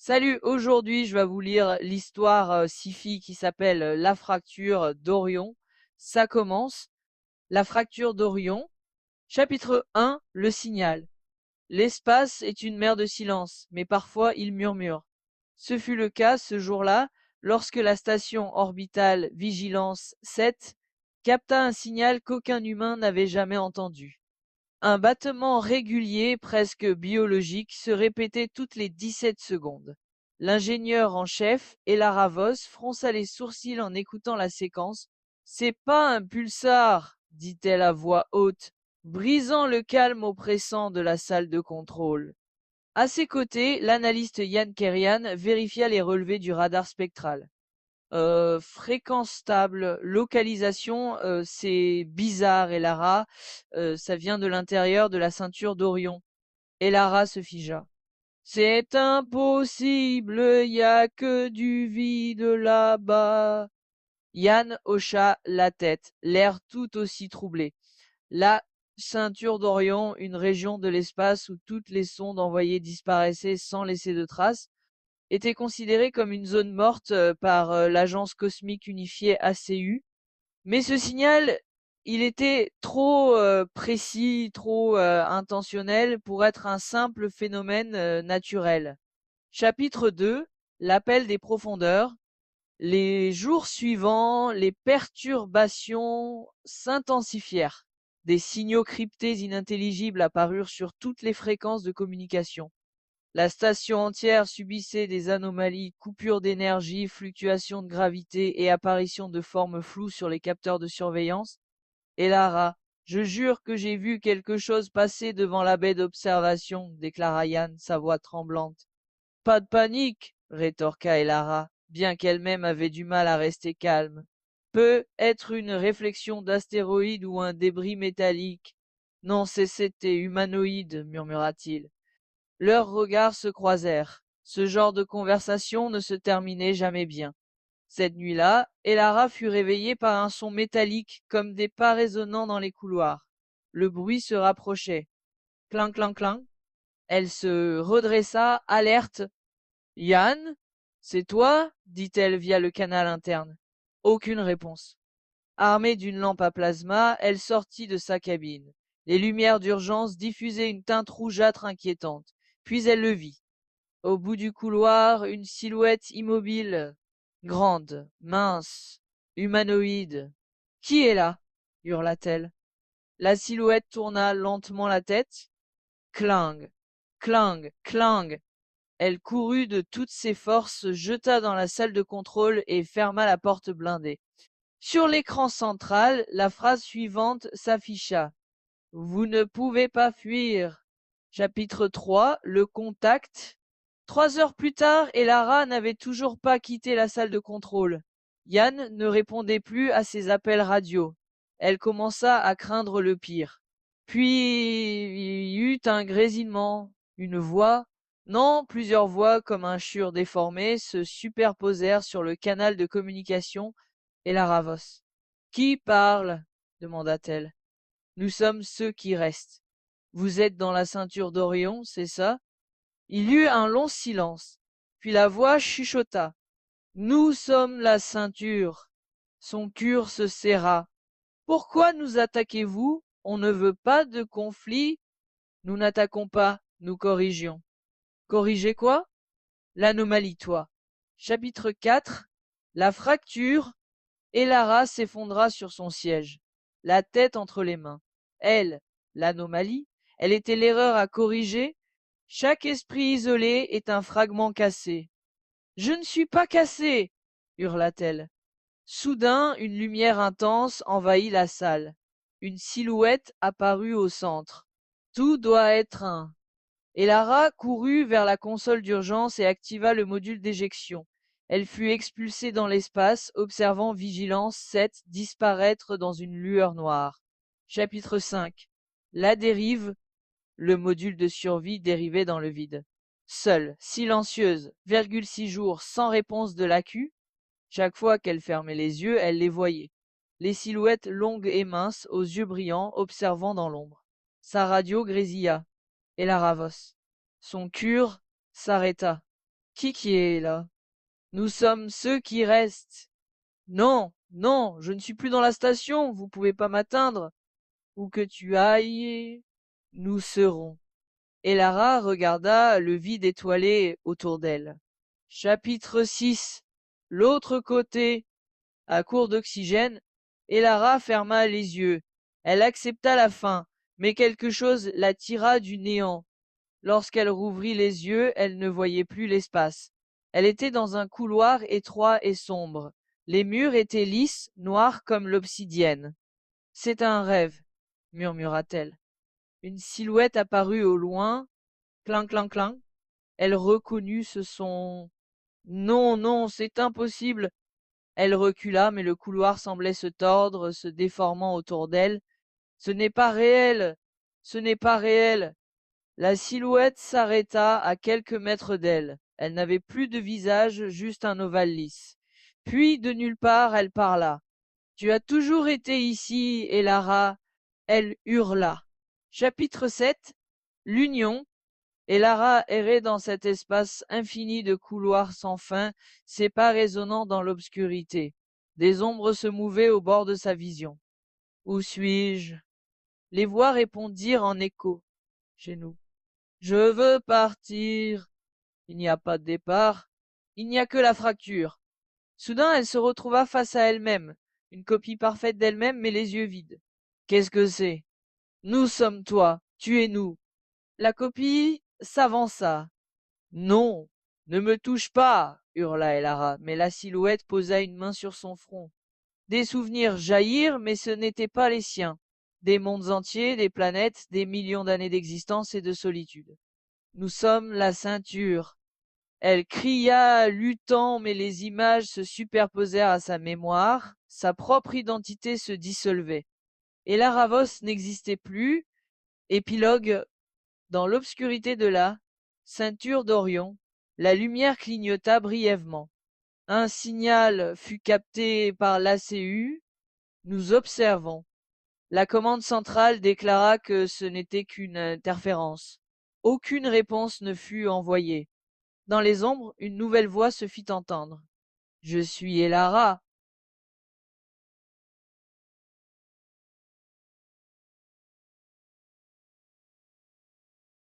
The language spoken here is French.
Salut, aujourd'hui je vais vous lire l'histoire sci-fi qui s'appelle La fracture d'Orion. Ça commence. La fracture d'Orion. Chapitre 1, le signal. L'espace est une mer de silence, mais parfois il murmure. Ce fut le cas ce jour-là, lorsque la station orbitale Vigilance 7 capta un signal qu'aucun humain n'avait jamais entendu. Un battement régulier, presque biologique, se répétait toutes les 17 secondes. L'ingénieur en chef, Elara Vos, fronça les sourcils en écoutant la séquence. C'est pas un pulsar, dit-elle à voix haute, brisant le calme oppressant de la salle de contrôle. À ses côtés, l'analyste Yann Kerian vérifia les relevés du radar spectral. Fréquence stable, localisation, c'est bizarre, Elara. Ça vient de l'intérieur de la ceinture d'Orion. Elara se figea. C'est impossible, y a que du vide là-bas. Yann hocha la tête, l'air tout aussi troublé. La ceinture d'Orion, une région de l'espace où toutes les sondes envoyées disparaissaient sans laisser de traces, était considérée comme une zone morte par l'Agence cosmique unifiée ACU. Mais ce signal, il était trop précis, trop intentionnel pour être un simple phénomène naturel. Chapitre 2, l'appel des profondeurs. Les jours suivants, les perturbations s'intensifièrent. Des signaux cryptés inintelligibles apparurent sur toutes les fréquences de communication. La station entière subissait des anomalies, coupures d'énergie, fluctuations de gravité et apparition de formes floues sur les capteurs de surveillance. Et Lara, je jure que j'ai vu quelque chose passer devant la baie d'observation, déclara Yann, sa voix tremblante. Pas de panique, rétorqua Elara, bien qu'elle-même avait du mal à rester calme. Peut être une réflexion d'astéroïde ou un débris métallique. Non, c'était humanoïde, murmura-t-il. Leurs regards se croisèrent. Ce genre de conversation ne se terminait jamais bien. Cette nuit-là, Elara fut réveillée par un son métallique, comme des pas résonnant dans les couloirs. Le bruit se rapprochait. Clang, clang, clang. Elle se redressa, alerte. Yann, c'est toi? Dit-elle via le canal interne. Aucune réponse. Armée d'une lampe à plasma, elle sortit de sa cabine. Les lumières d'urgence diffusaient une teinte rougeâtre inquiétante. Puis elle le vit. Au bout du couloir, une silhouette immobile, grande, mince, humanoïde. Qui est là? Hurla-t-elle. La silhouette tourna lentement la tête. Clang, clang, clang. Elle courut de toutes ses forces, se jeta dans la salle de contrôle et ferma la porte blindée. Sur l'écran central, la phrase suivante s'afficha. Vous ne pouvez pas fuir. Chapitre 3, le contact. 3 heures plus tard, Elara n'avait toujours pas quitté la salle de contrôle. Yann ne répondait plus à ses appels radio. Elle commença à craindre le pire. Puis il y eut un grésillement, une voix. Non, plusieurs voix comme un chure déformé se superposèrent sur le canal de communication et la Ravos. Qui parle? Demanda-t-elle. Nous sommes ceux qui restent. Vous êtes dans la ceinture d'Orion, c'est ça? Il y eut un long silence. Puis la voix chuchota. Nous sommes la ceinture. Son cœur se serra. Pourquoi nous attaquez-vous? On ne veut pas de conflit. Nous n'attaquons pas, nous corrigions. Corriger quoi? L'anomalie, toi. Chapitre 4. La fracture. Elara s'effondra sur son siège, la tête entre les mains. Elle, l'anomalie, elle était l'erreur à corriger. Chaque esprit isolé est un fragment cassé. Je ne suis pas cassée, hurla-t-elle. Soudain, une lumière intense envahit la salle. Une silhouette apparut au centre. Tout doit être un. Et Lara courut vers la console d'urgence et activa le module d'éjection. Elle fut expulsée dans l'espace, observant Vigilance 7 disparaître dans une lueur noire. Chapitre 5. La dérive. Le module de survie dérivait dans le vide. Seule, silencieuse, 6 jours sans réponse de l'AQ. Chaque fois qu'elle fermait les yeux, elle les voyait. Les silhouettes longues et minces, aux yeux brillants, observant dans l'ombre. Sa radio grésilla. Et la Ravos. Son cure s'arrêta. Qui est là? Nous sommes ceux qui restent. Non, non, je ne suis plus dans la station, vous pouvez pas m'atteindre. Où que tu ailles, nous serons. Et Lara regarda le vide étoilé autour d'elle. Chapitre 6. L'autre côté. À court d'oxygène, et Lara ferma les yeux. Elle accepta la fin, mais quelque chose la tira du néant. Lorsqu'elle rouvrit les yeux, elle ne voyait plus l'espace. Elle était dans un couloir étroit et sombre. Les murs étaient lisses, noirs comme l'obsidienne. C'est un rêve, murmura-t-elle. Une silhouette apparut au loin. Clink, clink, clink. Elle reconnut ce son. Non, non, c'est impossible. Elle recula, mais le couloir semblait se tordre, se déformant autour d'elle. Ce n'est pas réel. Ce n'est pas réel. La silhouette s'arrêta à quelques mètres d'elle. Elle n'avait plus de visage, juste un ovale lisse. Puis, de nulle part, elle parla. Tu as toujours été ici, et Lara. Elle hurla. Chapitre 7. L'Union. Et Lara errait dans cet espace infini de couloirs sans fin, ses pas résonnant dans l'obscurité. Des ombres se mouvaient au bord de sa vision. Où suis-je? Les voix répondirent en écho. Chez nous. Je veux partir. Il n'y a pas de départ. Il n'y a que la fracture. Soudain, elle se retrouva face à elle-même. Une copie parfaite d'elle-même, mais les yeux vides. Qu'est-ce que c'est? Nous sommes toi. Tu es nous. La copie s'avança. Non, ne me touche pas, hurla Elara, mais la silhouette posa une main sur son front. Des souvenirs jaillirent, mais ce n'étaient pas les siens. Des mondes entiers, des planètes, des millions d'années d'existence et de solitude. Nous sommes la ceinture. Elle cria, luttant, mais les images se superposèrent à sa mémoire. Sa propre identité se dissolvait. Et Laravos n'existait plus. Épilogue. Dans l'obscurité de la ceinture d'Orion, la lumière clignota brièvement. Un signal fut capté par l'ACU. Nous observons. La commande centrale déclara que ce n'était qu'une interférence. Aucune réponse ne fut envoyée. Dans les ombres, une nouvelle voix se fit entendre. Je suis Elara.